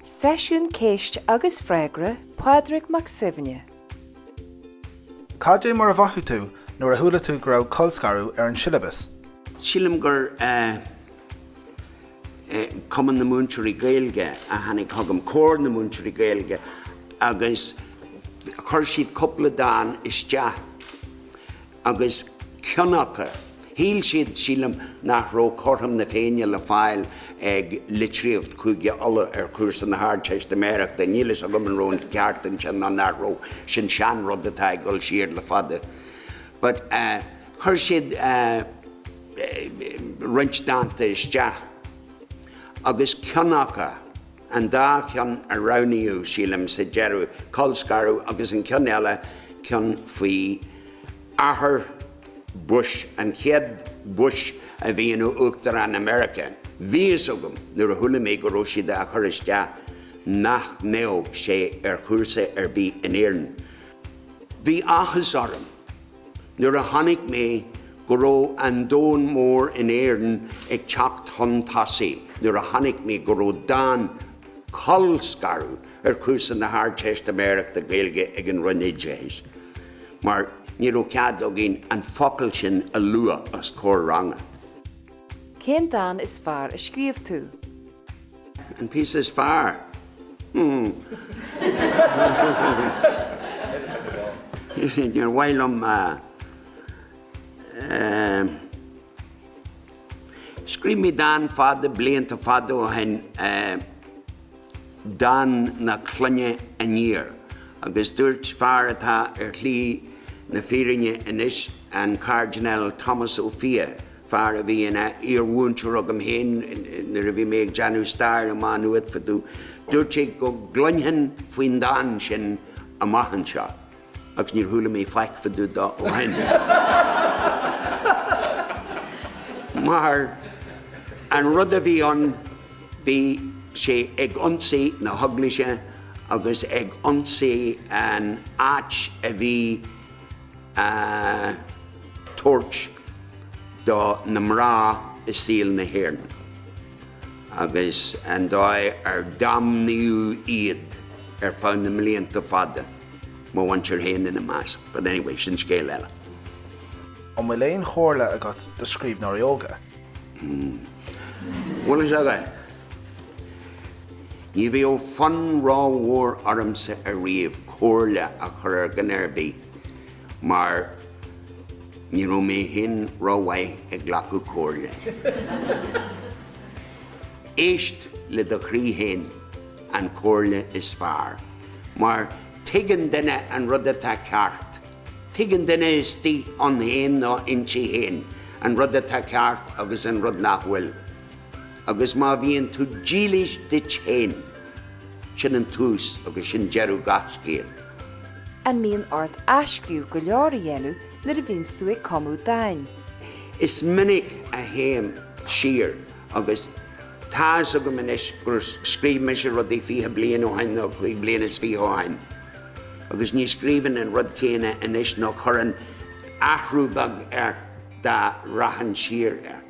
Sesiún Ceist agus Freagra, Pádraig Mac Suibhne. Cadé mar a bhathú tú nuair a thula tú go raibh colscarú ar an sílabas? Sílim gur cuman na múntúirí Gaeilge a hanig thugam cór na múntúirí Gaeilge agus chuir siad coppla dáin isteach agus cionacha. Híl siad sílim nach ró cortham na féine le fáil ag litríocht chuige alla ar cuasa na Ceist América de nílas a lumen rón ceartan sin na nach ró sin sean rud atá gol siad le fada. But chuir siad rinch dáanta isteach agus cionacha an dá cean a raniú sílim sa dearú colscarú agus an cean eile cean faoi ahar Bush and Kid Bush a bhíonú uachtar an America. Bhíos agam nuair a thula mé go raibh siad a chur isteach nach mbeadh sé ar chúrsa ar bí in Éireann. Bhí áthas orm nuair a tháinig mé go raibh an dón mór in Éireann ag teacht thon tasaí nuair a tháinig mé go raibh dáin colscarú ar chúsa na Ceist América de Gaeilge ag an runnéidéis. Mar ní raibh cead agin an focail sin a lua as cór ranga. Cén dáin is fearr a scríobh tú? An piece is fearr. Níor bhailm scríb mí dáin fada blianta fada ó hen dáin na clunne a níor agus dúirt fearr atá ar chlí na fírinne inis an Cardinal Thomas O'Fia fearr a bhí ina iarmhúntear agam héin nuair a bhí mé ag Janú Stair a mánuad fadú dúirt go glunhan faoin dáin sin a maihan seo agus níor thula mé feic fadú dá ó hen. Mar an rud a bhí an bhí sé ag ionsaí na thuglaise agus ag ionsaí an áit a bhí torch do na mrá is síl na hhéirn. Agus an dói ar damniú iad ar fáin na mlíonta fada má bhaintear héin in na más. But anyway, sin scéal eile. An bhfuil éon chóirla agat do scríbhneoirí óga? Bhfuil is aga. Ní bhí ó fan rámhór ormsa a riamh chóirla a chur ar gnéirbí. Mar ní raibh mé hin rámhaith ag ghlacu cóirla. Éist le do chrí héin an cóirla is fearr. Mar tuigeann duine an rud atá ceart. Tuigeann duine is tí an héin ná intí héin. An rud atá ceart agus an rud nach bhfuil. Agus má bhíonn tú dílis dit héin. Sin an tús agus sin dearú gach céal. An míon ort ascriú go leor a dhéanú nuair a bhíonn tú ag comú dain. Is minic a héim siar agus tás agam inis gur scríb me sé rud í fiche bliain ó hain nó chuig bliain is fiche ó hain. Agus ní scríban an rud céine inis nó churann athrúbag ar dá rahan siar ar.